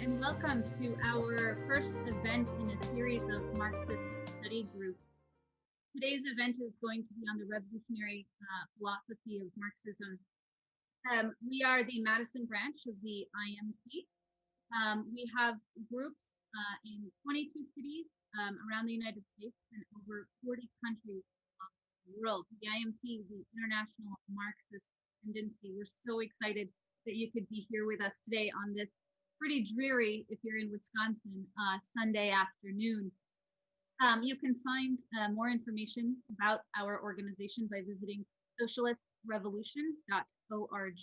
and welcome to our first event in a series of Marxist study groups. Today's event is going to be on the revolutionary philosophy of Marxism. We are the Madison branch of the IMT. We have groups in 22 cities around the United States and over 40 countries across the world. The IMT, the International Marxist Tendency. We're so excited that you could be here with us today on this pretty dreary, if you're in Wisconsin, Sunday afternoon. You can find more information about our organization by visiting socialistrevolution.org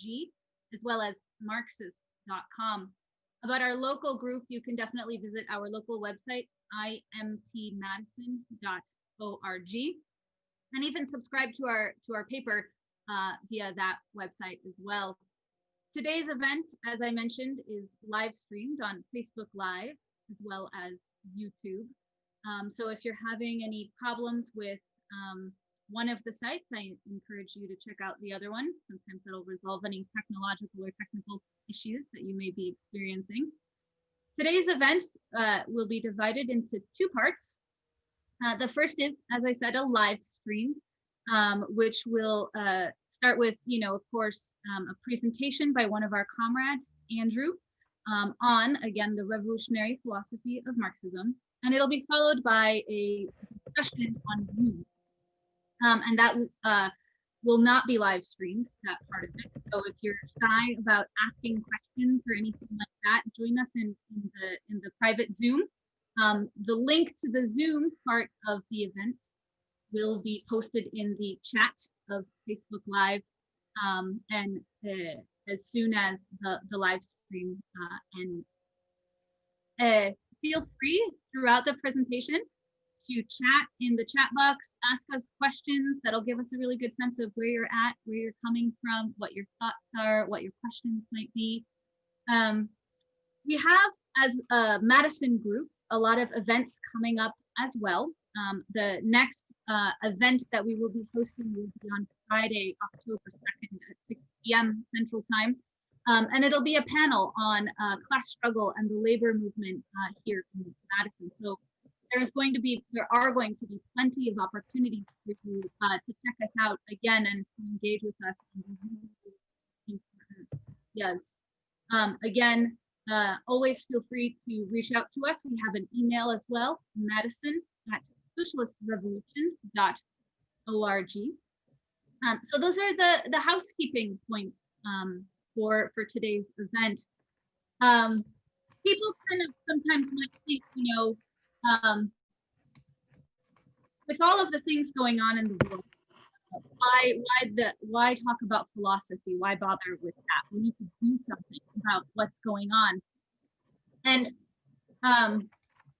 as well as marxist.com. About our local group, you can definitely visit our local website, imtmadison.org, and even subscribe to our paper via that website as well. Today's event, as I mentioned, is live streamed on Facebook Live as well as YouTube. So if you're having any problems with one of the sites, I encourage you to check out the other one. Sometimes it'll resolve any technological or technical issues that you may be experiencing. Today's event will be divided into two parts. The first is, as I said, a live stream, which will start with, of course, a presentation by one of our comrades, Andrew, on, again, the revolutionary philosophy of Marxism. And it'll be followed by a discussion on Zoom. And that will not be live streamed, that part of it. So if you're shy about asking questions or anything like that, join us in the private Zoom. The link to the Zoom part of the event will be posted in the chat of Facebook Live, and as soon as the live stream ends. Feel free throughout the presentation to chat in the chat box, ask us questions. That'll give us a really good sense of where you're at, where you're coming from, what your thoughts are, what your questions might be. We have, as a Madison group, a lot of events coming up as well. The next event that we will be hosting will be on Friday, October 2nd at 6 p.m. Central Time. And it'll be a panel on class struggle and the labor movement here in Madison. So there are going to be plenty of opportunities for you to check us out again and to engage with us. Yes. Again, always feel free to reach out to us. We have an email as well, madison@socialistrevolution.org. So those are the housekeeping points for today's event. People kind of sometimes might think, with all of the things going on in the world, why talk about philosophy? Why bother with that? We need to do something about what's going on. And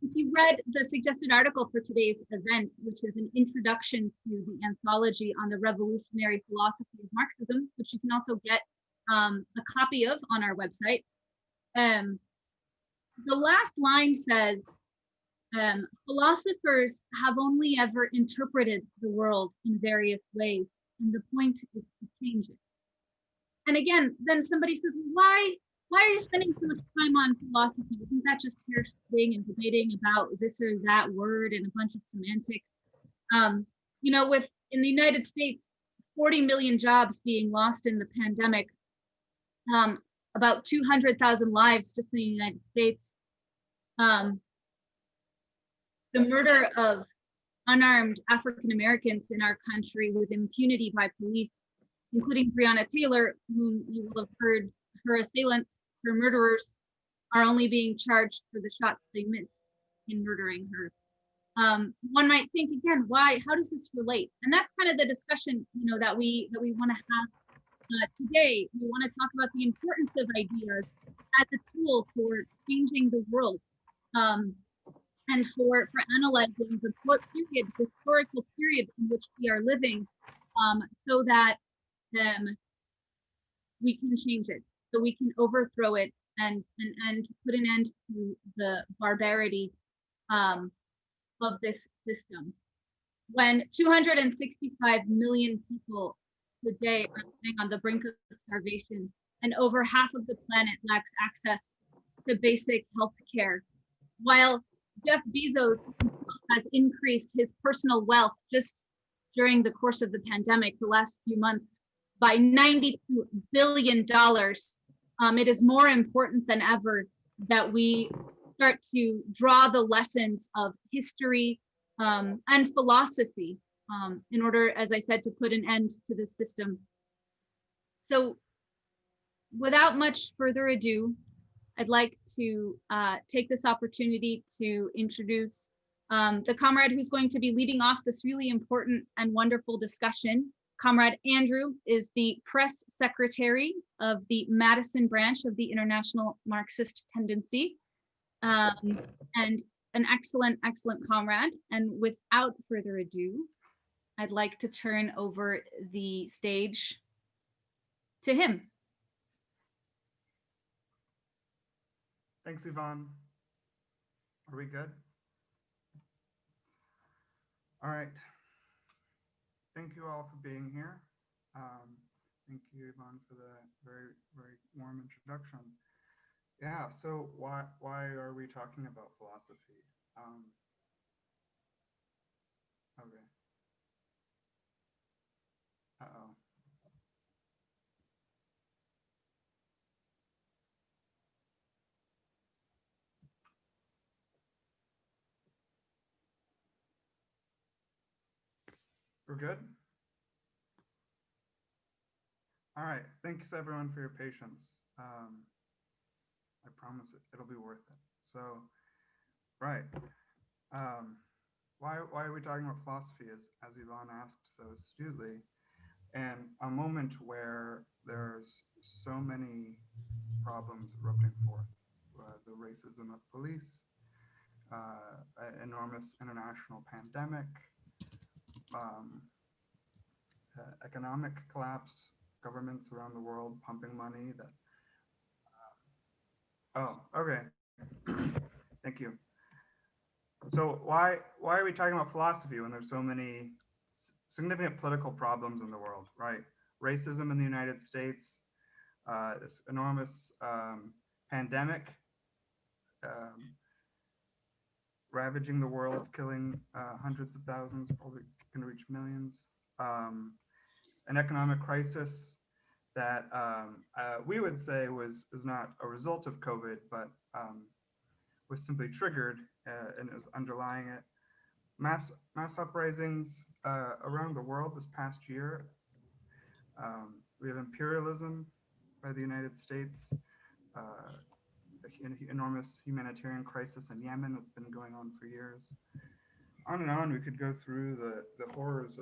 if you read the suggested article for today's event, which is an introduction to the anthology on the revolutionary philosophy of Marxism, which you can also get a copy of on our website, the last line says, philosophers have only ever interpreted the world in various ways, and the point is to change it. And again, then somebody says, why are you spending so much time on philosophy? Isn't that just here sitting and debating about this or that word and a bunch of semantics? In the United States, 40 million jobs being lost in the pandemic, about 200,000 lives just in the United States, the murder of unarmed African Americans in our country with impunity by police, including Breonna Taylor, whom you will have heard her assailants, her murderers, are only being charged for the shots they missed in murdering her. One might think again, how does this relate? And that's kind of the discussion, that we want to have today. We want to talk about the importance of ideas as a tool for changing the world, and for analyzing the historical period in which we are living, so that we can change it, so we can overthrow it and put an end to the barbarity of this system. When 265 million people today are living on the brink of starvation, and over half of the planet lacks access to basic health care. While Jeff Bezos has increased his personal wealth just during the course of the pandemic, the last few months, by $92 billion, it is more important than ever that we start to draw the lessons of history and philosophy in order, as I said, to put an end to this system. So without much further ado, I'd like to take this opportunity to introduce the comrade who's going to be leading off this really important and wonderful discussion. Comrade Andrew is the press secretary of the Madison branch of the International Marxist Tendency, and an excellent, excellent comrade. And without further ado, I'd like to turn over the stage to him. Thanks, Yvonne. Are we good? All right. Thank you all for being here. Thank you, Yvonne, for the very, very warm introduction. Yeah, so why are we talking about philosophy? Okay. Uh-oh. We're good? All right, thanks everyone for your patience. I promise it'll be worth it. So, right. Why are we talking about philosophy, as Yvonne asked so astutely, and a moment where there's so many problems erupting forth, the racism of police, enormous international pandemic, economic collapse, governments around the world pumping money that, oh, okay, thank you. So why are we talking about philosophy when there's so many significant political problems in the world, right? Racism in the United States, this enormous pandemic ravaging the world, killing hundreds of thousands, probably going to reach millions. An economic crisis that we would say is not a result of COVID, but was simply triggered and is underlying it. Mass uprisings around the world this past year. We have imperialism by the United States, an enormous humanitarian crisis in Yemen that's been going on for years. On and on, we could go through the horrors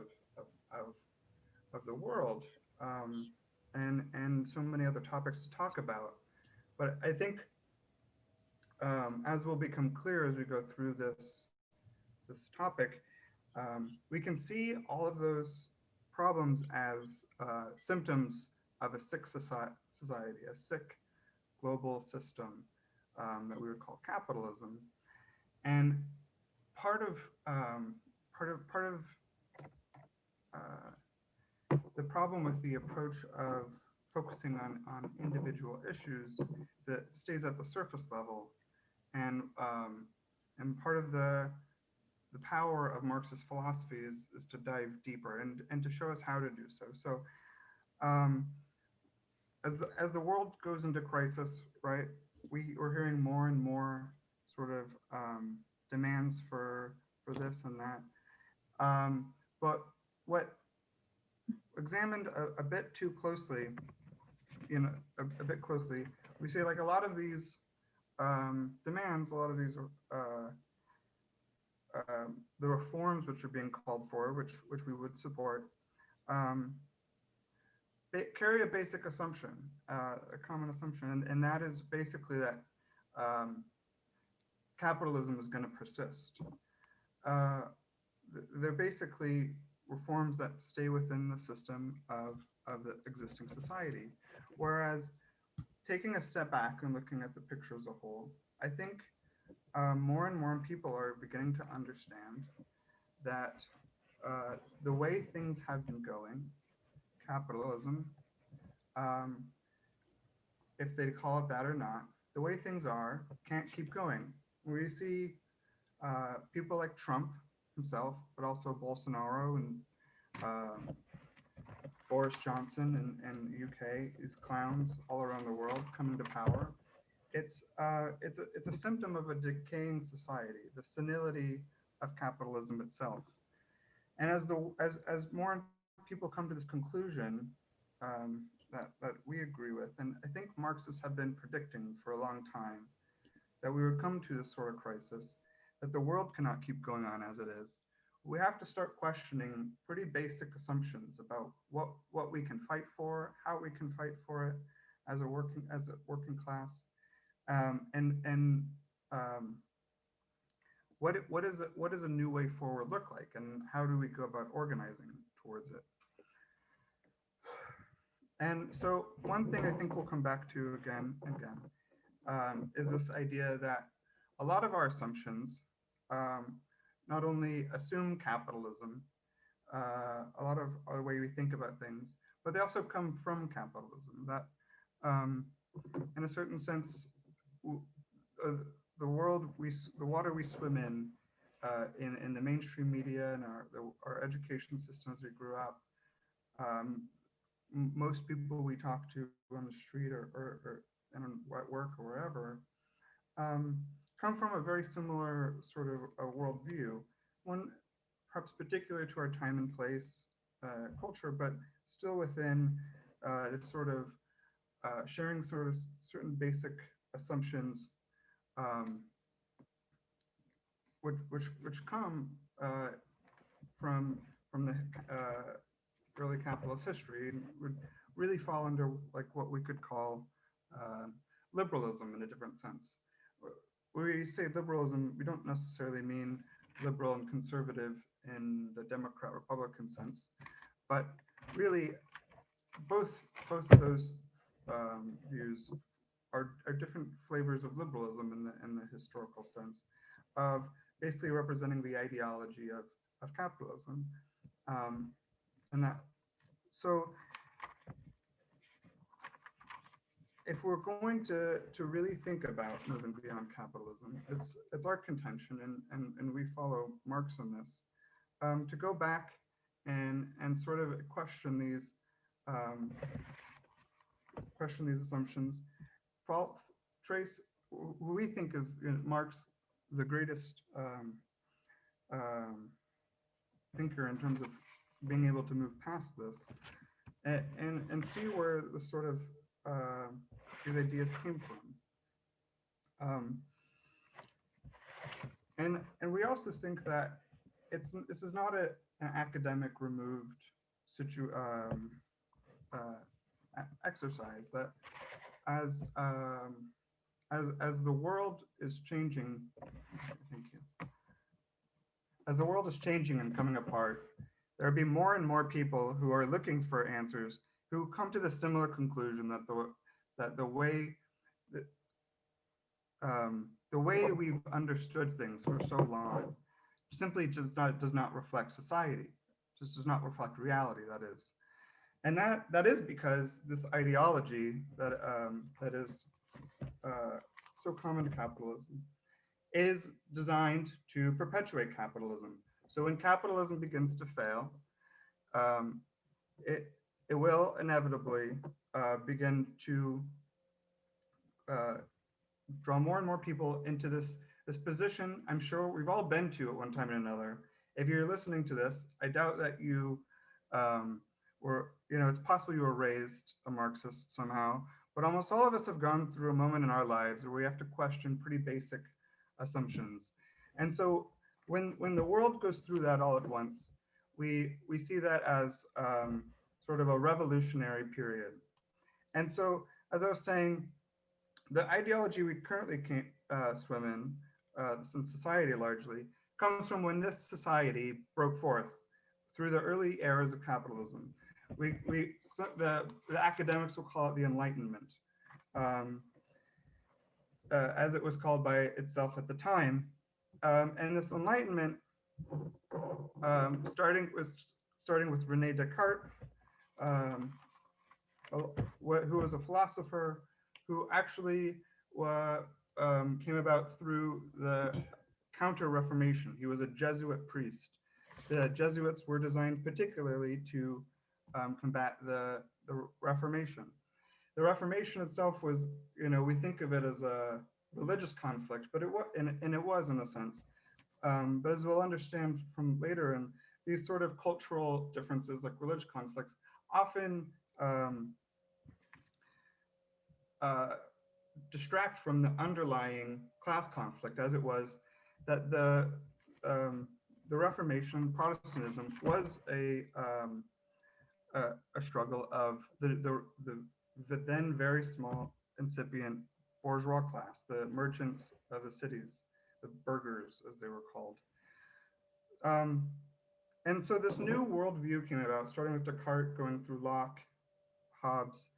of the world, and so many other topics to talk about. But I think, as will become clear as we go through this topic, we can see all of those problems as symptoms of a sick society, a sick global system that we would call capitalism. And part of the problem with the approach of focusing on individual issues is that it stays at the surface level, and part of the power of Marxist philosophy is to dive deeper and to show us how to do so. So as the world goes into crisis, right, we're hearing more and more sort of demands for this and that. But what examined a bit too closely, a bit closely, we see like a lot of these demands, a lot of these the reforms which are being called for, which we would support, they carry a basic assumption, a common assumption, and that is basically that capitalism is going to persist. They're basically reforms that stay within the system of the existing society. Whereas taking a step back and looking at the picture as a whole, I think more and more people are beginning to understand that the way things have been going, capitalism, if they call it that or not, the way things are can't keep going. We see people like Trump himself, but also Bolsonaro and Boris Johnson and UK, these clowns all around the world coming to power. It's a symptom of a decaying society, the senility of capitalism itself. And as more people come to this conclusion that we agree with, and I think Marxists have been predicting for a long time that we would come to this sort of crisis, that the world cannot keep going on as it is. We have to start questioning pretty basic assumptions about what we can fight for, how we can fight for it as a working class, and what does a new way forward look like, and how do we go about organizing towards it? And so one thing I think we'll come back to again and again is this idea that a lot of our assumptions not only assume capitalism, a lot of the way we think about things, but they also come from capitalism. That, in a certain sense, the water we swim in the mainstream media and our education system as we grew up, most people we talk to on the street or at work or wherever, come from a very similar sort of a worldview, one perhaps particular to our time and place culture, but still within this sort of sharing sort of certain basic assumptions, which come from the early capitalist history, and would really fall under like what we could call liberalism in a different sense. When we say liberalism, we don't necessarily mean liberal and conservative in the Democrat-Republican sense, but really both of those views are different flavors of liberalism in the historical sense of basically representing the ideology of capitalism. And that, so if we're going to really think about moving beyond capitalism, it's our contention, and we follow Marx on this, to go back and sort of question these assumptions, trace who we think is Marx, the greatest thinker in terms of being able to move past this, and see where the sort of these ideas came from. And we also think that this is not an academic removed exercise, that as the world is changing, thank you. As the world is changing and coming apart, there will be more and more people who are looking for answers, who come to the similar conclusion that the way we've understood things for so long simply just does not reflect society, just does not reflect reality, that is. And that is because this ideology that is so common to capitalism is designed to perpetuate capitalism. So when capitalism begins to fail, it will inevitably begin to draw more and more people into this position I'm sure we've all been to at one time or another. If you're listening to this, I doubt that you were, it's possible you were raised a Marxist somehow, but almost all of us have gone through a moment in our lives where we have to question pretty basic assumptions. And so when the world goes through that all at once, we see that as sort of a revolutionary period. And so, as I was saying, the ideology we currently can't swim in, since society largely, comes from when this society broke forth through the early eras of capitalism. The academics will call it the Enlightenment, as it was called by itself at the time. And this Enlightenment, starting with Rene Descartes, who was a philosopher who actually came about through the Counter-Reformation. He was a Jesuit priest. The Jesuits were designed particularly to combat the Reformation. The Reformation itself was, we think of it as a religious conflict, but it was, and it was in a sense. But as we'll understand from later, and these sort of cultural differences, like religious conflicts, often distract from the underlying class conflict, as it was that the Reformation, Protestantism, was a struggle of the then very small incipient bourgeois class, the merchants of the cities, the burghers as they were called. And so this new worldview came about, starting with Descartes, going through Locke, Hobbes,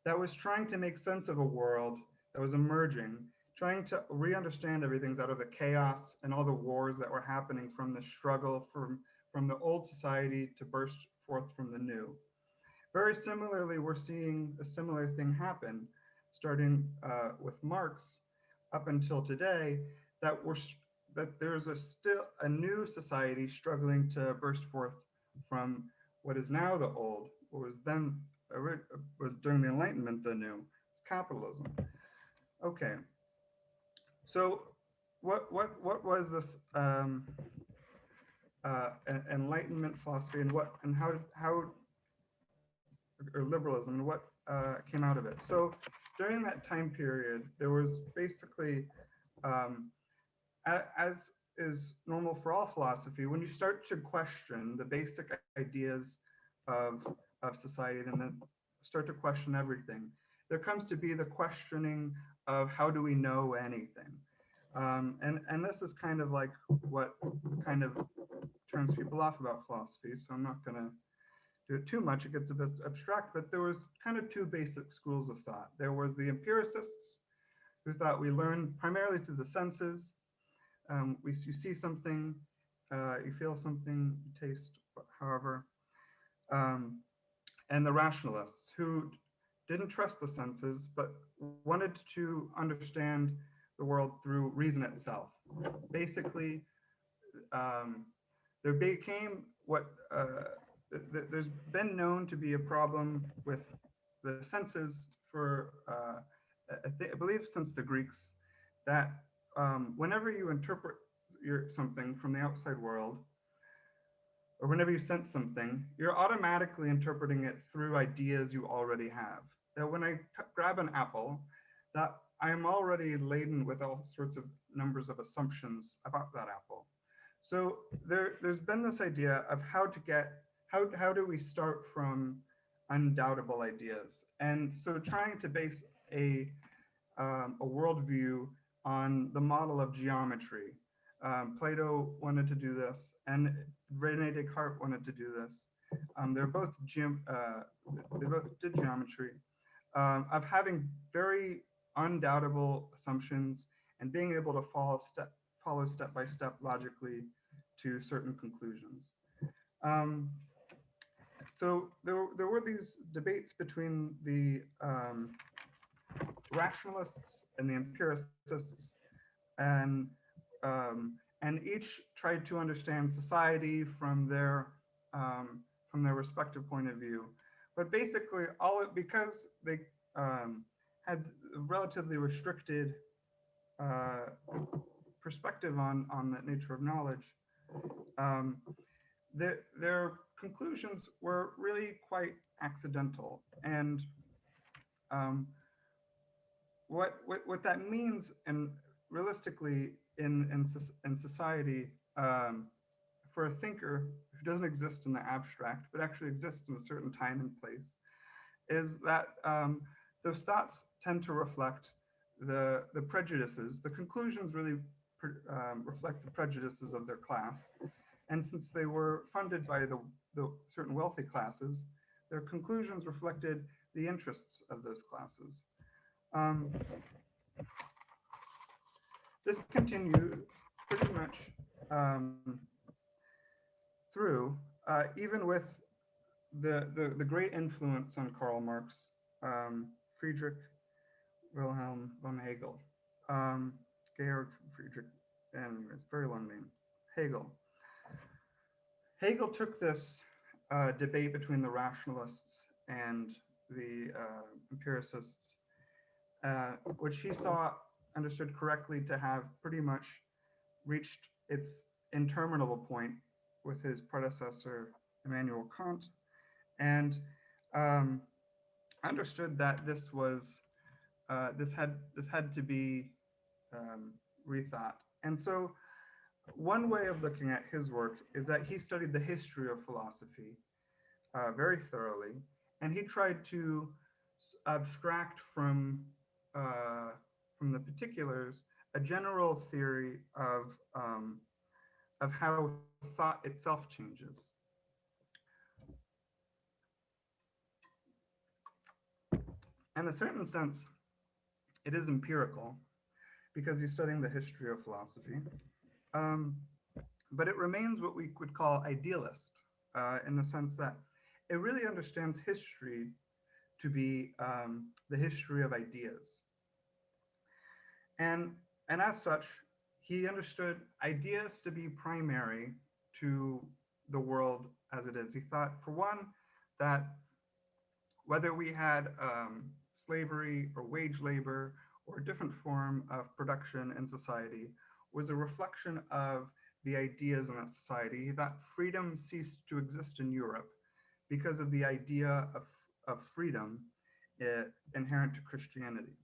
that was trying to make sense of a world that was emerging, trying to re-understand everything out of the chaos and all the wars that were happening from the struggle from the old society to burst forth from the new. Very similarly, we're seeing a similar thing happen, starting with Marx up until today, that there's still a new society struggling to burst forth from what is now the old, what was then was during the Enlightenment the new. It's capitalism. Okay, so what was this Enlightenment philosophy, and how or liberalism, and what came out of it? So during that time period, there was basically, as is normal for all philosophy, when you start to question the basic ideas of society, and then start to question everything, there comes to be the questioning of how do we know anything? And this is kind of like what kind of turns people off about philosophy, so I'm not going to do it too much. It gets a bit abstract, but there was kind of two basic schools of thought. There was the empiricists, who thought we learn primarily through the senses. You see something, you feel something, you taste, however. And the rationalists, who didn't trust the senses, but wanted to understand the world through reason itself. Basically, there became what, there's been known to be a problem with the senses for, I believe since the Greeks, that whenever you interpret something from the outside world, or whenever you sense something, you're automatically interpreting it through ideas you already have. That when I grab an apple, that I'm already laden with all sorts of numbers of assumptions about that apple. So there's been this idea of how do we start from undoubtable ideas? And so trying to base a worldview on the model of geometry. Plato wanted to do this, and René Descartes wanted to do this. They both did geometry, of having very undoubtable assumptions and being able to follow step by step logically to certain conclusions. So there were these debates between the rationalists and the empiricists, and each tried to understand society from their respective point of view. But basically, because they had a relatively restricted perspective on the nature of knowledge, their conclusions were really quite accidental. And what that means, and realistically in society, for a thinker who doesn't exist in the abstract, but actually exists in a certain time and place, is that those thoughts tend to reflect the prejudices. The conclusions really reflect the prejudices of their class. And since they were funded by the certain wealthy classes, their conclusions reflected the interests of those classes. This continued pretty much through, even with the great influence on Karl Marx. Friedrich Wilhelm von Hegel. Um, Georg Friedrich, anyways, very long name. Hegel. Hegel took this debate between the rationalists and the empiricists, which he saw, understood correctly, to have pretty much reached its interminable point with his predecessor, Immanuel Kant, and understood that this had to be rethought. And so one way of looking at his work is that he studied the history of philosophy very thoroughly, and he tried to abstract from the particulars a general theory of how thought itself changes. In a certain sense, it is empirical because he's studying the history of philosophy. But it remains what we would call idealist in the sense that it really understands history to be the history of ideas. And as such, he understood ideas to be primary to the world as it is. He thought, for one, that whether we had slavery or wage labor or a different form of production in society was a reflection of the ideas in that society. He thought freedom ceased to exist in Europe because of the idea of freedom inherent to Christianity.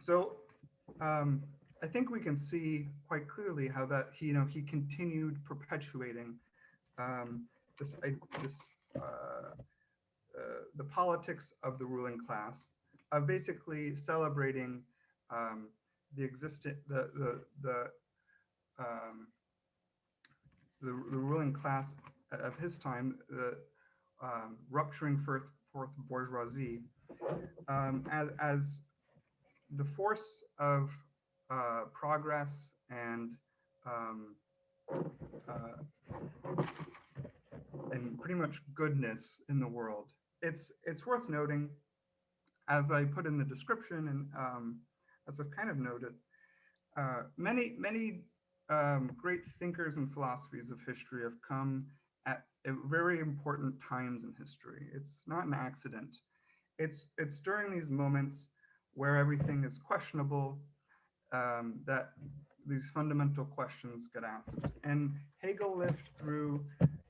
So I think we can see quite clearly how that he continued perpetuating the politics of the ruling class, of basically celebrating the ruling class of his time, the rupturing fourth bourgeoisie, as the force of progress and pretty much goodness in the world. It's worth noting, as I put in the description and as I've kind of noted, many great thinkers and philosophies of history have come at very important times in history. It's not an accident. It's during these moments where everything is questionable that these fundamental questions get asked. And Hegel lived through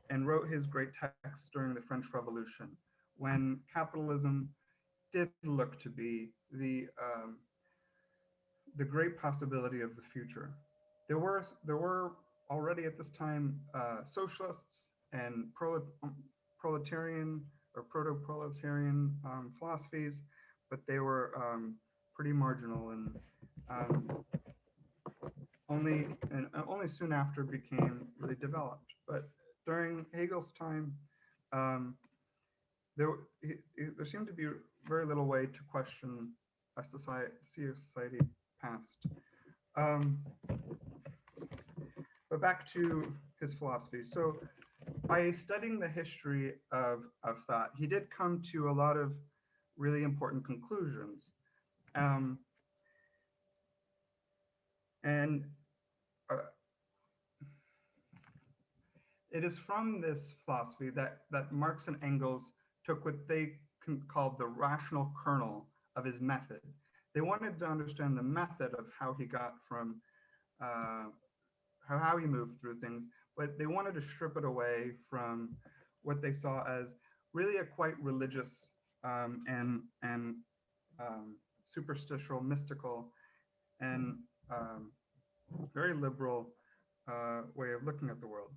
and wrote his great texts during the French Revolution, when capitalism did look to be the great possibility of the future. There were already at this time socialists and proletarian or proto-proletarian philosophies, but they were pretty marginal and only soon after became really developed. But during Hegel's time, there seemed to be very little way to question a society past. But back to his philosophy. So by studying the history of thought, he did come to a lot of really important conclusions. And it is from this philosophy that Marx and Engels took what they called the rational kernel of his method. They wanted to understand the method of how he got from how he moved through things, but they wanted to strip it away from what they saw as really a quite religious and superstitial, mystical, and very liberal way of looking at the world.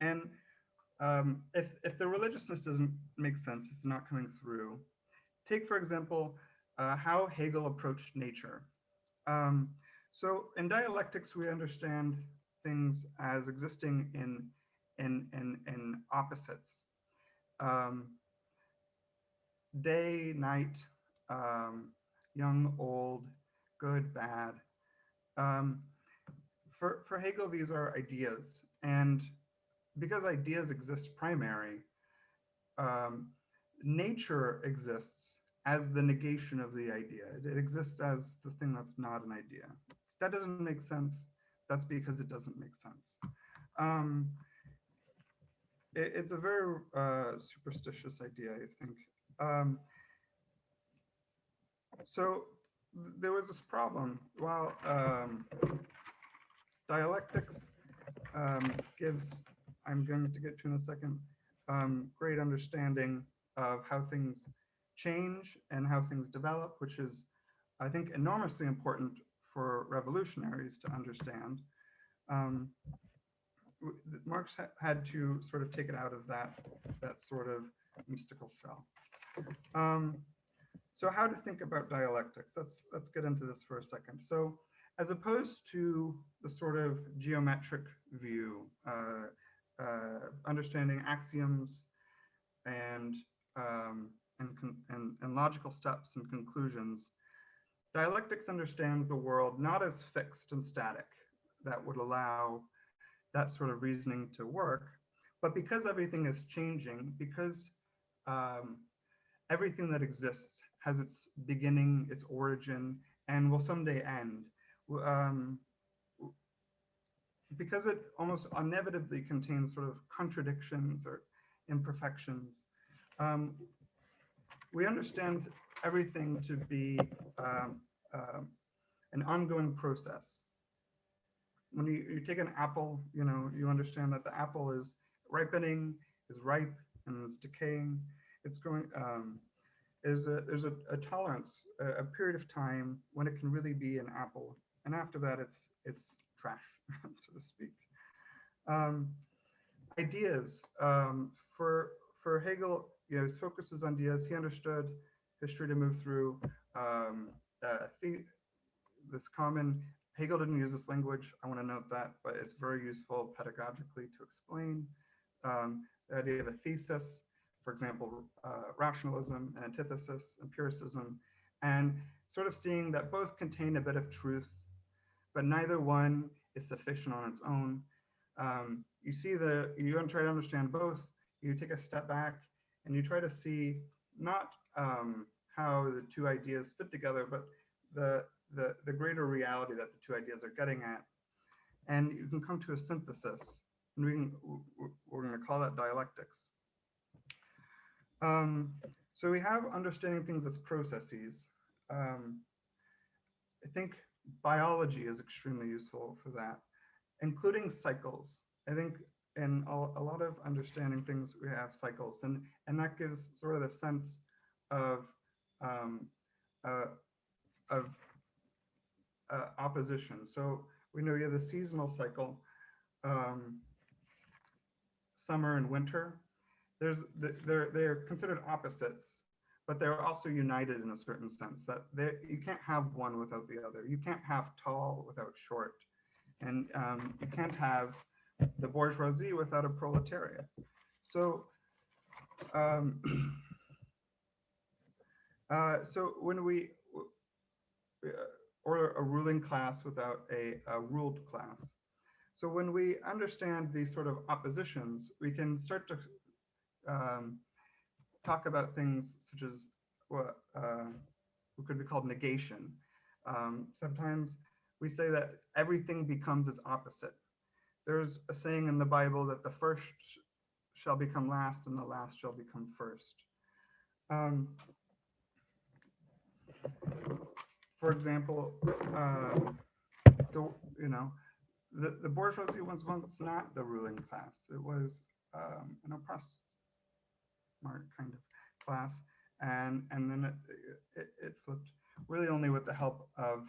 And if the religiousness doesn't make sense, it's not coming through. Take, for example, how Hegel approached nature. So in dialectics, we understand things as existing in opposites. Day, night, young, old, good, bad. For Hegel, these are ideas. And because ideas exist primary, nature exists as the negation of the idea. It exists as the thing that's not an idea. That doesn't make sense. That's because it doesn't make sense. It's a very superstitious idea, I think. So there was this problem. While dialectics gives, I'm going to get to in a second, great understanding of how things change and how things develop, which is, I think, enormously important for revolutionaries to understand. Marx had to sort of take it out of that sort of mystical shell. So how to think about dialectics? Let's get into this for a second. So as opposed to the sort of geometric view, understanding axioms and logical steps and conclusions, dialectics understands the world not as fixed and static that would allow that sort of reasoning to work, but because everything is changing, because everything that exists has its beginning, its origin, and will someday end. Because it almost inevitably contains sort of contradictions or imperfections, we understand everything to be an ongoing process. When you take an apple, you understand that the apple is ripening, is ripe, and is decaying. It's going. There's a tolerance, a period of time when it can really be an apple, and after that, it's trash, so to speak. Ideas for Hegel, his focus was on ideas. He understood history to move through this common. Hegel didn't use this language. I want to note that, but it's very useful pedagogically to explain the idea of a thesis. For example, rationalism and antithesis, empiricism, and sort of seeing that both contain a bit of truth, but neither one is sufficient on its own. You try to understand both, you take a step back and you try to see not how the two ideas fit together, but the greater reality that the two ideas are getting at. And you can come to a synthesis, and we're going to call that dialectics. So we have understanding things as processes. I think biology is extremely useful for that, including cycles. I think in a lot of understanding things, we have cycles, and that gives sort of the sense of opposition. So we know you have the seasonal cycle, summer and winter. They're considered opposites, but they're also united in a certain sense that you can't have one without the other. You can't have tall without short, and you can't have the bourgeoisie without a proletariat. So, or a ruling class without a ruled class. So when we understand these sort of oppositions, we can start to talk about things such as what could be called negation. Sometimes we say that everything becomes its opposite. There's a saying in the Bible that the first shall become last and the last shall become first. For example, the bourgeoisie was once not the ruling class. It was an oppressed kind of class, and then it flipped, really only with the help of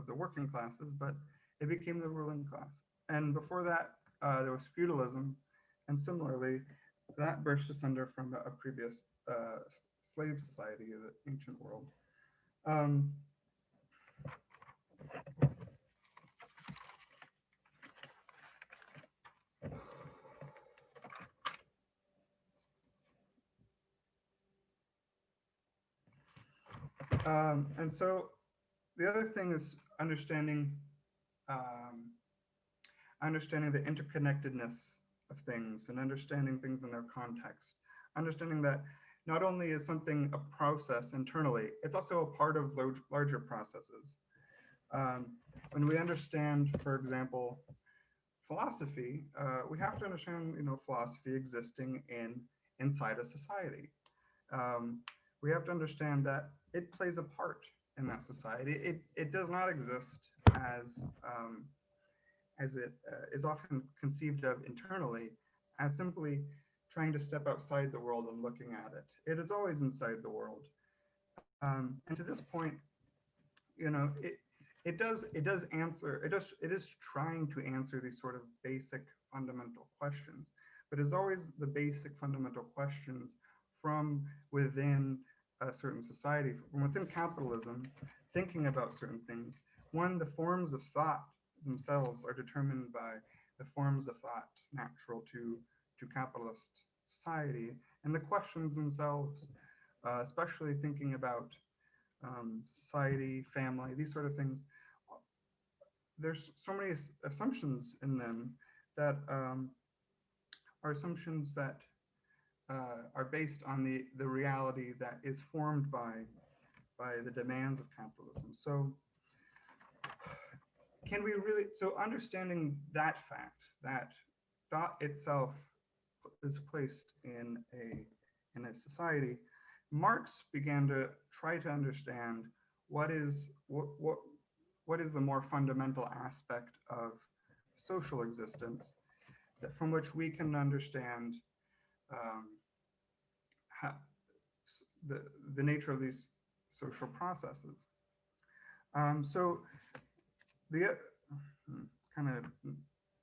the working classes, but it became the ruling class. And before that, there was feudalism, and similarly, that burst asunder from a previous slave society of the ancient world. And so the other thing is understanding the interconnectedness of things and understanding things in their context. Understanding that not only is something a process internally, it's also a part of larger processes. When we understand, for example, philosophy, we have to understand, philosophy existing inside a society. Um, we have to understand that it plays a part in that society. It does not exist as as it is often conceived of internally, as simply trying to step outside the world and looking at it. It is always inside the world. And to this point, it is trying to answer these sort of basic fundamental questions, but it's always the basic fundamental questions from within a certain society, from within capitalism, thinking about certain things. One, the forms of thought themselves are determined by the forms of thought natural to capitalist society, and the questions themselves, especially thinking about society, family, these sort of things. There's so many assumptions in them that are assumptions that are based on the reality that is formed by the demands of capitalism. So understanding that fact, that thought itself is placed in a society, Marx began to try to understand what is the more fundamental aspect of social existence, that from which we can understand how, the nature of these social processes. So the kind of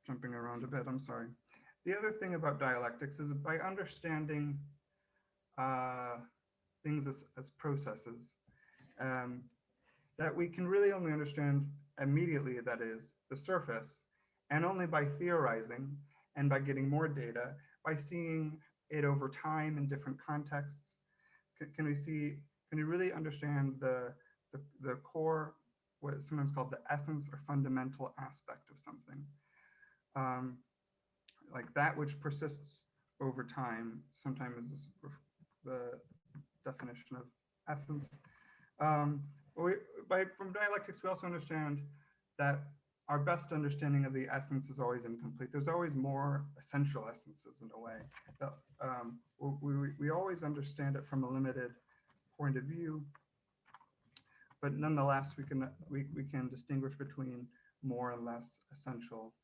jumping around a bit, I'm sorry. The other thing about dialectics is by understanding things as processes, that we can really only understand immediately, that is, the surface, and only by theorizing and by getting more data, by seeing it over time in different contexts, can we really understand the core, what is sometimes called the essence or fundamental aspect of something. Like that which persists over time, sometimes is the definition of essence. From dialectics, we also understand that our best understanding of the essence is always incomplete. There's always more essential essences in a way. That, we always understand it from a limited point of view, but nonetheless, we can distinguish between more and less essential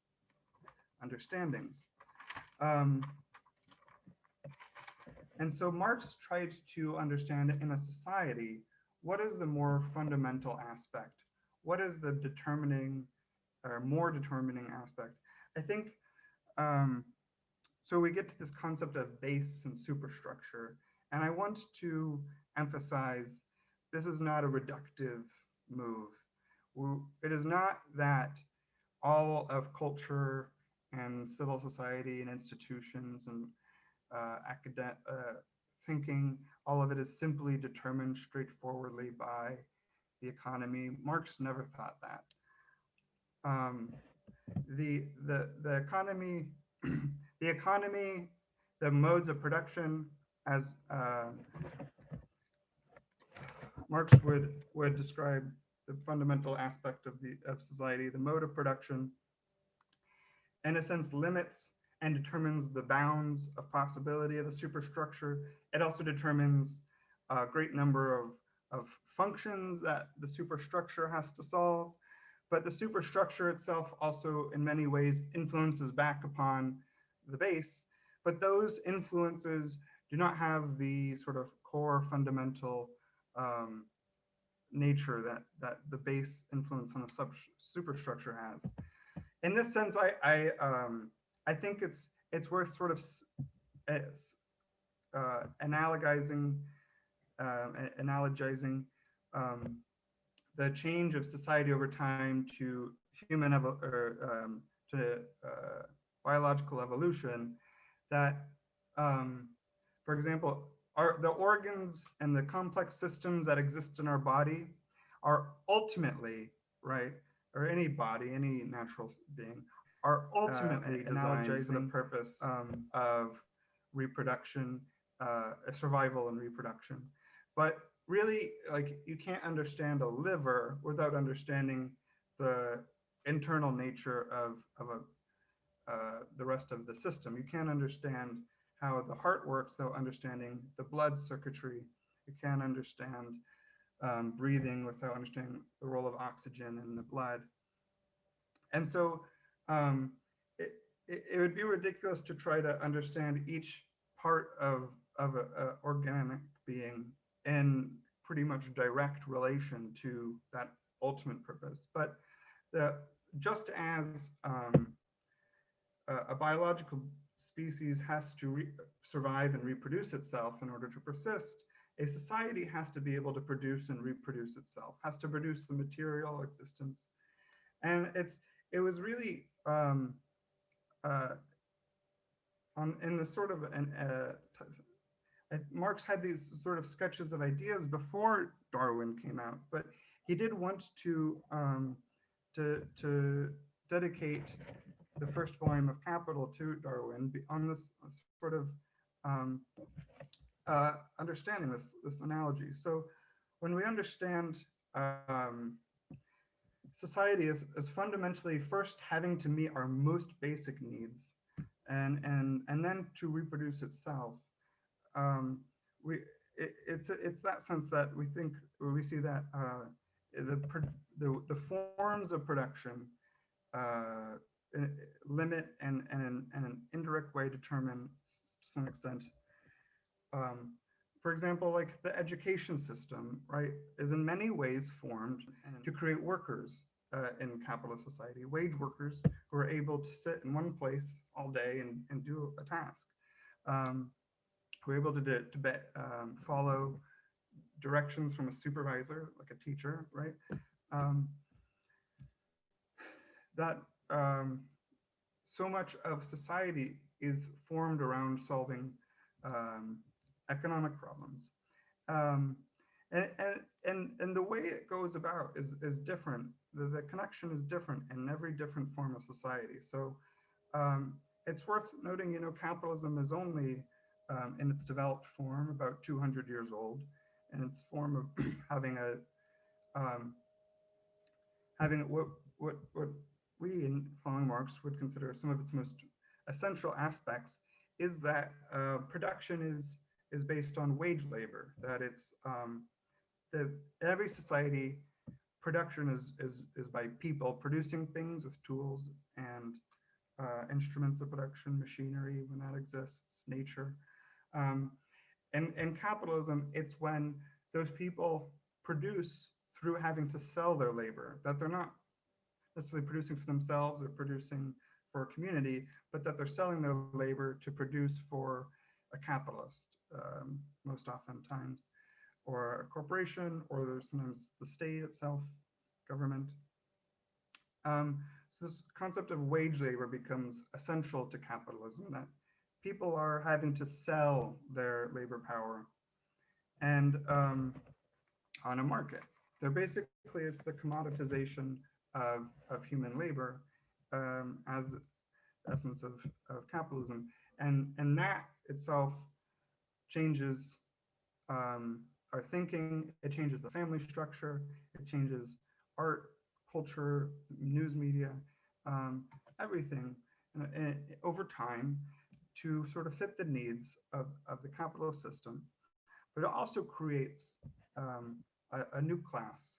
understandings. And so Marx tried to understand in a society, what is the more fundamental aspect? What is the determining or more determining aspect? I think, so we get to this concept of base and superstructure. And I want to emphasize, this is not a reductive move. It is not that all of culture and civil society and institutions and academic thinking, all of it is simply determined straightforwardly by the economy. Marx never thought that. The economy, the modes of production, as Marx would describe the fundamental aspect of society, the mode of production, in a sense, limits and determines the bounds of possibility of the superstructure. It also determines a great number of functions that the superstructure has to solve. But the superstructure itself also, in many ways, influences back upon the base. But those influences do not have the sort of core fundamental nature that the base influence on the superstructure has. In this sense, I think it's worth sort of analogizing the change of society over time to biological evolution. That, for example, the organs and the complex systems that exist in our body are ultimately, right, or any body, any natural being, are ultimately designed for the purpose of reproduction survival and reproduction. But really, like, you can't understand a liver without understanding the internal nature of the rest of the system. You can't understand how the heart works without understanding the blood circuitry. You can't understand breathing without understanding the role of oxygen in the blood. And so um, it would be ridiculous to try to understand each part of a organic being in pretty much direct relation to that ultimate purpose. But just as a biological species has to survive and reproduce itself in order to persist, a society has to be able to produce and reproduce itself, has to produce the material existence. And it was really in the sort of Marx had these sort of sketches of ideas before Darwin came out, but he did want to dedicate the first volume of Capital to Darwin on this sort of understanding this analogy. So when we understand society as fundamentally first having to meet our most basic needs, and then to reproduce itself, it's that sense that we see that the forms of production limit and in an indirect way determine to some extent. For example, like the education system, right, is in many ways formed to create workers in capitalist society, wage workers who are able to sit in one place all day and do a task, who are able to follow directions from a supervisor, like a teacher, right? So much of society is formed around solving economic problems. And the way it goes about is different. The connection is different in every different form of society. So it's worth noting, capitalism is only in its developed form about 200 years old, and its form of having what we in following Marx would consider some of its most essential aspects is that production is based on wage labor. That it's every society, production is by people producing things with tools and instruments of production, machinery when that exists, nature. And capitalism, it's when those people produce through having to sell their labor, that they're not necessarily producing for themselves or producing for a community, but that they're selling their labor to produce for a capitalist, most oftentimes, or a corporation, or there's sometimes the state itself, government. So this concept of wage labor becomes essential to capitalism, that people are having to sell their labor power and on a market. They're basically, it's the commoditization of human labor as the essence of capitalism. And that itself changes our thinking, it changes the family structure, it changes art, culture, news media, everything and over time to sort of fit the needs of the capitalist system. But it also creates a new class,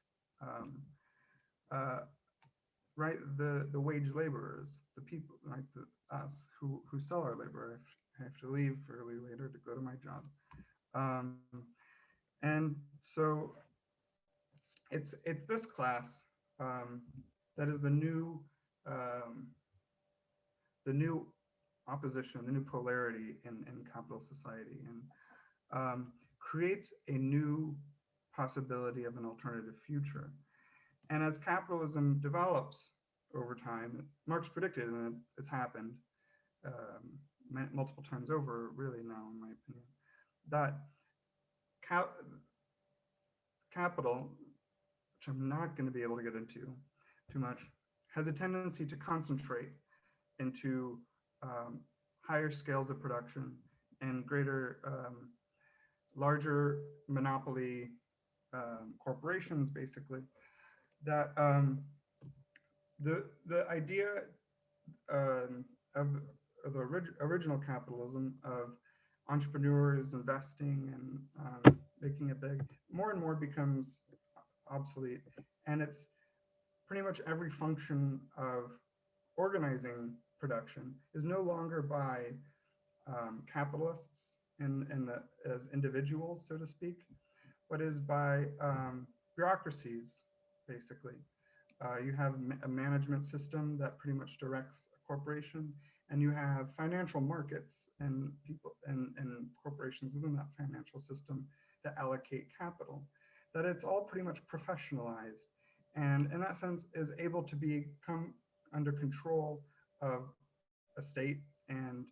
right? The wage laborers, the people like us who sell our labor. I have to leave early later to go to my job. And so it's this class that is the new opposition, the new polarity in capitalist society, and creates a new possibility of an alternative future. And as capitalism develops over time, Marx predicted, and it's happened multiple times over, really now, in my opinion, that capital, which I'm not going to be able to get into too much, has a tendency to concentrate into higher scales of production and greater, larger monopoly corporations, basically, that the idea of the original capitalism of entrepreneurs investing and making it big more and more becomes obsolete, and it's pretty much every function of organizing production is no longer by capitalists as individuals, so to speak, but is by bureaucracies, basically. You have a management system that pretty much directs a corporation, and you have financial markets and people and corporations within that financial system that allocate capital. That it's all pretty much professionalized, and in that sense is able to become under control of a state and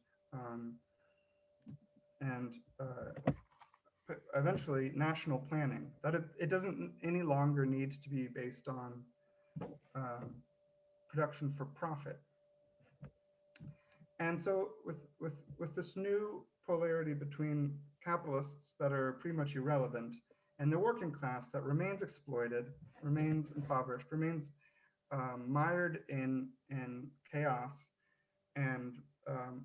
eventually national planning. That it doesn't any longer need to be based on production for profit. And so with this new polarity between capitalists that are pretty much irrelevant and the working class that remains exploited, remains impoverished, remains mired in chaos, and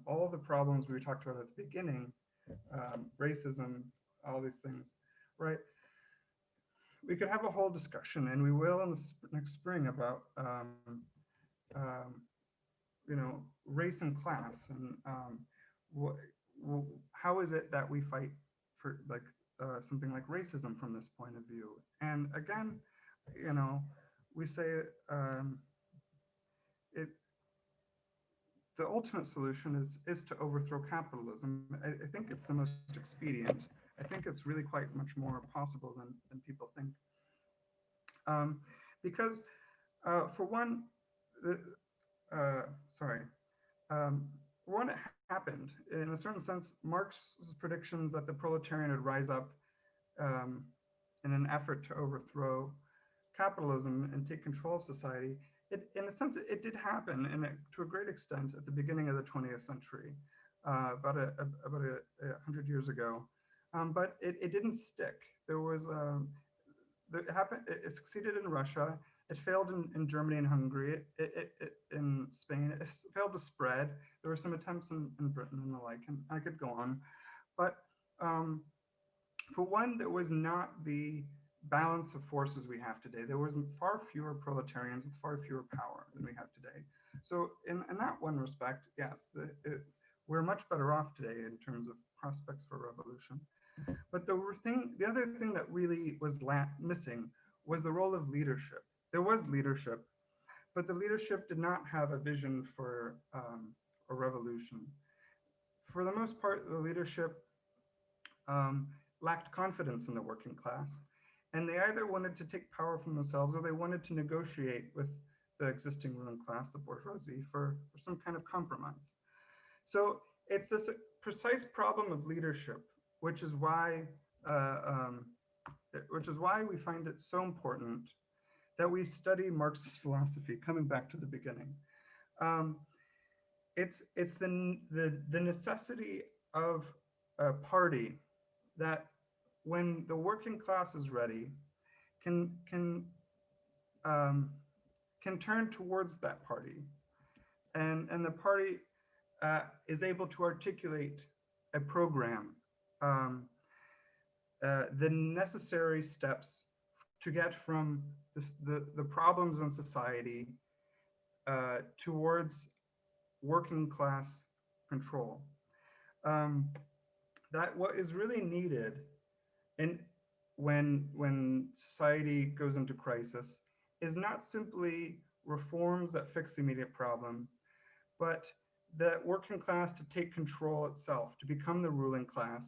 all of the problems we talked about at the beginning, racism, all these things, right? We could have a whole discussion, and we will in the next spring, about race and class, and how is it that we fight for something like racism from this point of view? And again, we say the ultimate solution is to overthrow capitalism. I think it's the most expedient. I think it's really quite much more possible than people think. Because for one, when it happened, in a certain sense, Marx's predictions that the proletariat would rise up in an effort to overthrow capitalism and take control of society, in a sense, it did happen, and to a great extent at the beginning of the 20th century, about 100 years ago. But it didn't stick. There was it succeeded in Russia. It failed in Germany and Hungary. In Spain, it failed to spread. There were some attempts in Britain and the like, and I could go on. But for one, there was not the balance of forces we have today. There was far fewer proletarians with far fewer power than we have today. So in that one respect, yes, we're much better off today in terms of prospects for revolution. But the other thing that really was missing was the role of leadership. There was leadership, but the leadership did not have a vision for a revolution. For the most part, the leadership lacked confidence in the working class, and they either wanted to take power from themselves or they wanted to negotiate with the existing ruling class, the bourgeoisie, for some kind of compromise. So it's this precise problem of leadership, which is why we find it so important that we study Marxist philosophy. Coming back to the beginning, it's the necessity of a party that, when the working class is ready, can turn towards that party, and the party is able to articulate a program, the necessary steps to get from the problems in society towards working class control. That what is really needed when society goes into crisis is not simply reforms that fix the immediate problem, but the working class to take control itself, to become the ruling class,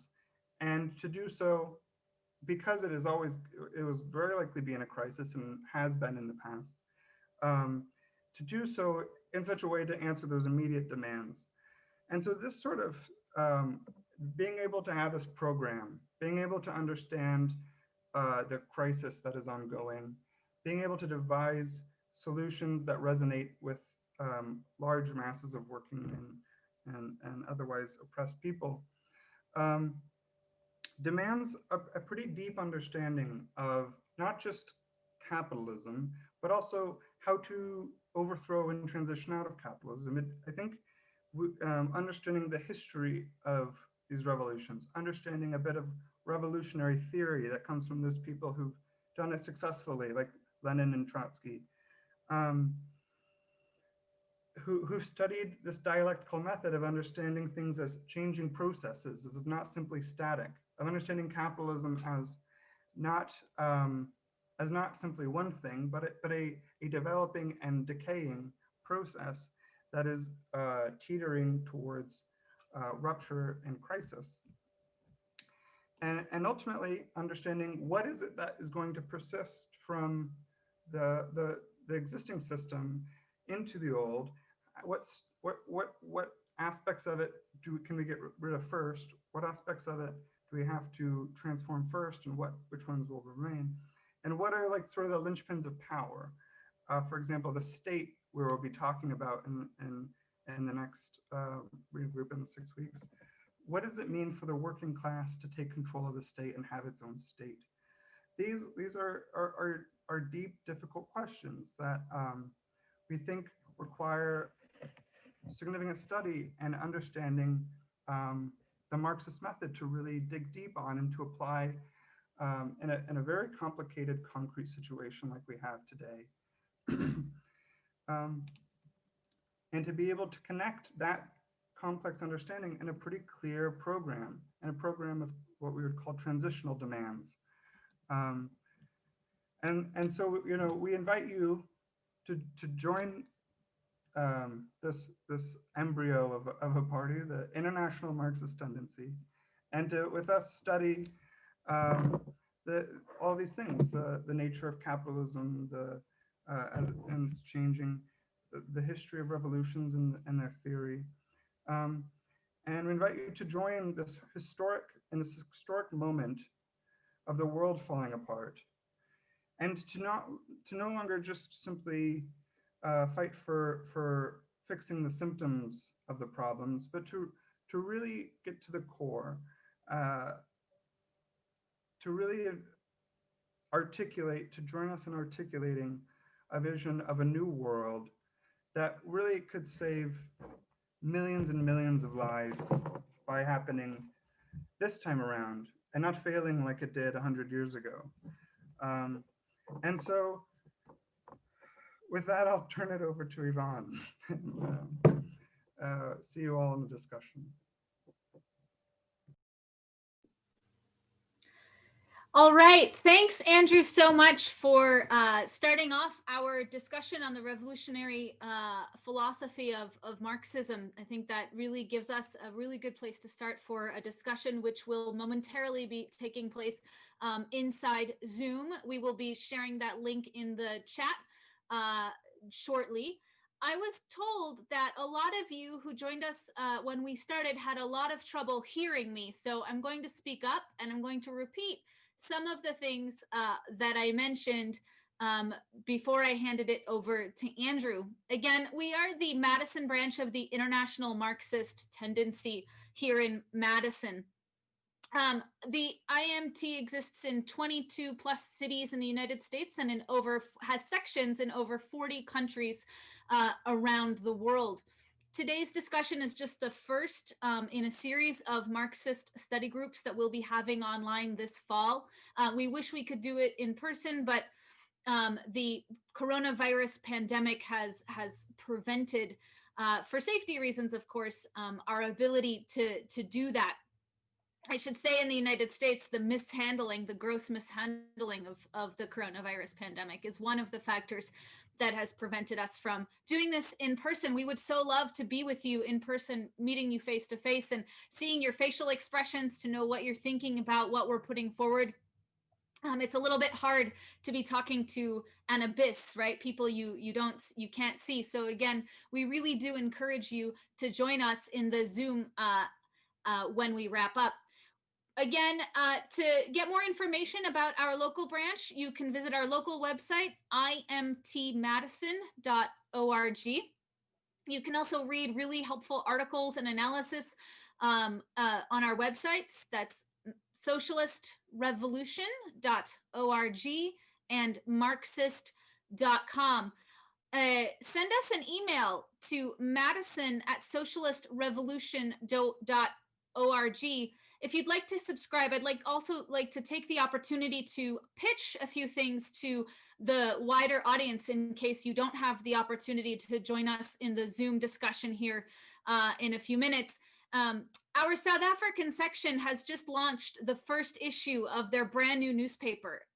and to do so because it was very likely be in a crisis and has been in the past, to do so in such a way to answer those immediate demands. And so this sort of being able to have this program, being able to understand the crisis that is ongoing, being able to devise solutions that resonate with large masses of working and otherwise oppressed people, um, demands a pretty deep understanding of not just capitalism, but also how to overthrow and transition out of capitalism. I think understanding the history of these revolutions, understanding a bit of revolutionary theory that comes from those people who've done it successfully, like Lenin and Trotsky, um, who've studied this dialectical method of understanding things as changing processes, as not simply static, of understanding capitalism not as not simply one thing, but a developing and decaying process that is teetering towards rupture and crisis. And ultimately understanding what is it that is going to persist from the existing system into the old. What aspects of it can we get rid of first? What aspects of it do we have to transform first, and which ones will remain? And what are like sort of the linchpins of power? For example, the state we will be talking about in the next regroup in 6 weeks. What does it mean for the working class to take control of the state and have its own state? These are deep, difficult questions that we think require significant study and understanding the Marxist method to really dig deep on and to apply in a very complicated, concrete situation like we have today. And to be able to connect that complex understanding in a pretty clear program, and a program of what we would call transitional demands. And so, you know, we invite you to join this embryo of a party, the International Marxist Tendency, and to with us study all these things, the nature of capitalism, and its changing, the history of revolutions and their theory. And we invite you to join this historic moment of the world falling apart, and to no longer just simply fight for fixing the symptoms of the problems, but to really get to the core, to really to join us in articulating a vision of a new world that really could save millions and millions of lives by happening this time around and not failing like it did 100 years ago. And so with that, I'll turn it over to Yvonne. See you all in the discussion. All right. Thanks, Andrew, so much for starting off our discussion on the revolutionary philosophy of Marxism. I think that really gives us a really good place to start for a discussion, which will momentarily be taking place inside Zoom. We will be sharing that link in the chat shortly. I was told that a lot of you who joined us when we started had a lot of trouble hearing me. So I'm going to speak up and I'm going to repeat some of the things that I mentioned before I handed it over to Andrew. Again, we are the Madison branch of the International Marxist Tendency here in Madison. The IMT exists in 22 plus cities in the United States and has sections in over 40 countries around the world. Today's discussion is just the first in a series of Marxist study groups that we'll be having online this fall. We wish we could do it in person, but the coronavirus pandemic has prevented, for safety reasons, of course, our ability to do that. I should say in the United States, the gross mishandling of the coronavirus pandemic is one of the factors that has prevented us from doing this in person. We would so love to be with you in person, meeting you face to face and seeing your facial expressions to know what you're thinking about what we're putting forward. It's a little bit hard to be talking to an abyss, right? People you can't see. So again, we really do encourage you to join us in the Zoom when we wrap up. Again, to get more information about our local branch, you can visit our local website, imtmadison.org. You can also read really helpful articles and analysis on our websites. That's socialistrevolution.org and marxist.com. Send us an email to madison@socialistrevolution.org. If you'd like to subscribe, I'd also like to take the opportunity to pitch a few things to the wider audience in case you don't have the opportunity to join us in the Zoom discussion here in a few minutes. Our South African section has just launched the first issue of their brand new newspaper.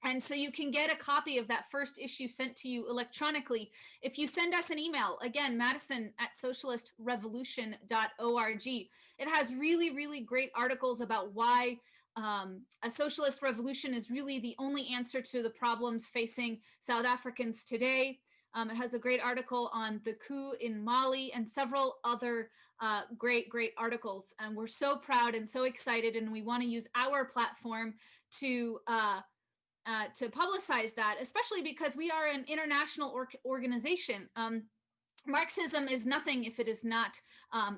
And so you can get a copy of that first issue sent to you electronically if you send us an email. Again, madison@socialistrevolution.org. It has really, really great articles about why a socialist revolution is really the only answer to the problems facing South Africans today. It has a great article on the coup in Mali and several other great articles. And we're so proud and so excited, and we want to use our platform to publicize that, especially because we are an international organization. Marxism is nothing if it is not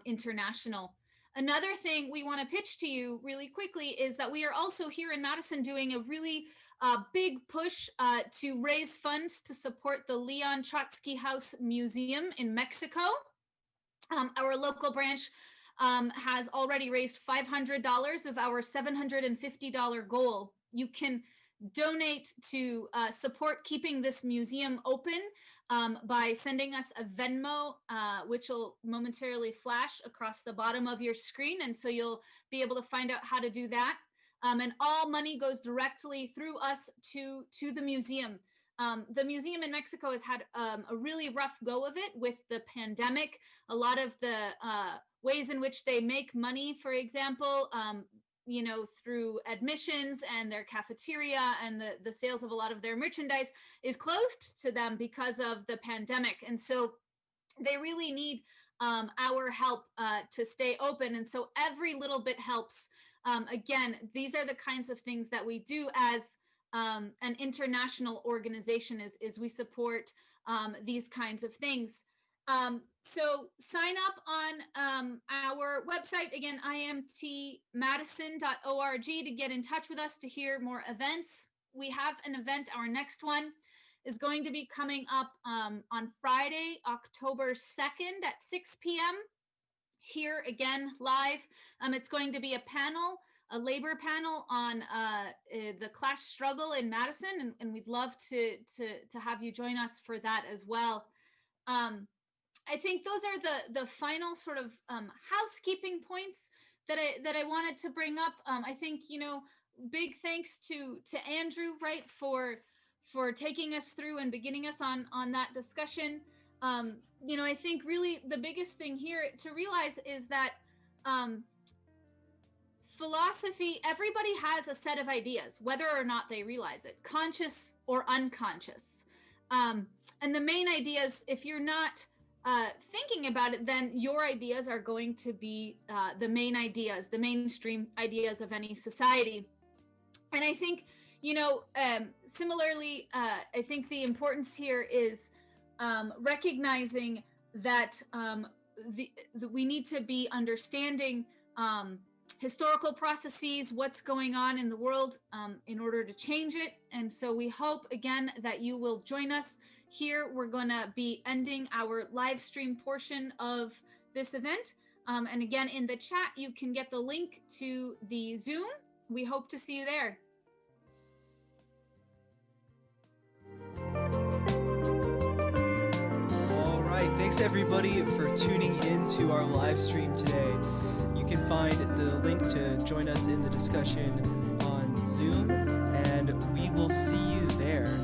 international. Another thing we want to pitch to you really quickly is that we are also here in Madison doing a really big push to raise funds to support the Leon Trotsky House Museum in Mexico. Our local branch has already raised $500 of our $750 goal. You can donate to support keeping this museum open by sending us a Venmo, which will momentarily flash across the bottom of your screen. And so you'll be able to find out how to do that. And all money goes directly through us to the museum. The museum in Mexico has had a really rough go of it with the pandemic. A lot of the ways in which they make money, for example, through admissions and their cafeteria and the sales of a lot of their merchandise is closed to them because of the pandemic. And so they really need our help to stay open. And so every little bit helps. Again, these are the kinds of things that we do as an international organization is we support these kinds of things. So sign up on our website, again, imtmadison.org, to get in touch with us to hear more events. We have an event, our next one is going to be coming up on Friday, October 2nd at 6 p.m. here again, live. It's going to be a panel, a labor panel on the class struggle in Madison, and we'd love to have you join us for that as well. I think those are the final sort of housekeeping points that I wanted to bring up. I think, big thanks to Andrew, right, for taking us through and beginning us on that discussion. I think really the biggest thing here to realize is that philosophy, everybody has a set of ideas, whether or not they realize it, conscious or unconscious. And the main ideas, if you're not thinking about it, then your ideas are going to be the main ideas, the mainstream ideas of any society. And I think, similarly, I think the importance here is recognizing that we need to be understanding historical processes, what's going on in the world in order to change it. And so we hope, again, that you will join us. Here, we're going to be ending our live stream portion of this event. And again, in the chat, you can get the link to the Zoom. We hope to see you there. All right, thanks everybody for tuning in to our live stream today. You can find the link to join us in the discussion on Zoom, and we will see you there.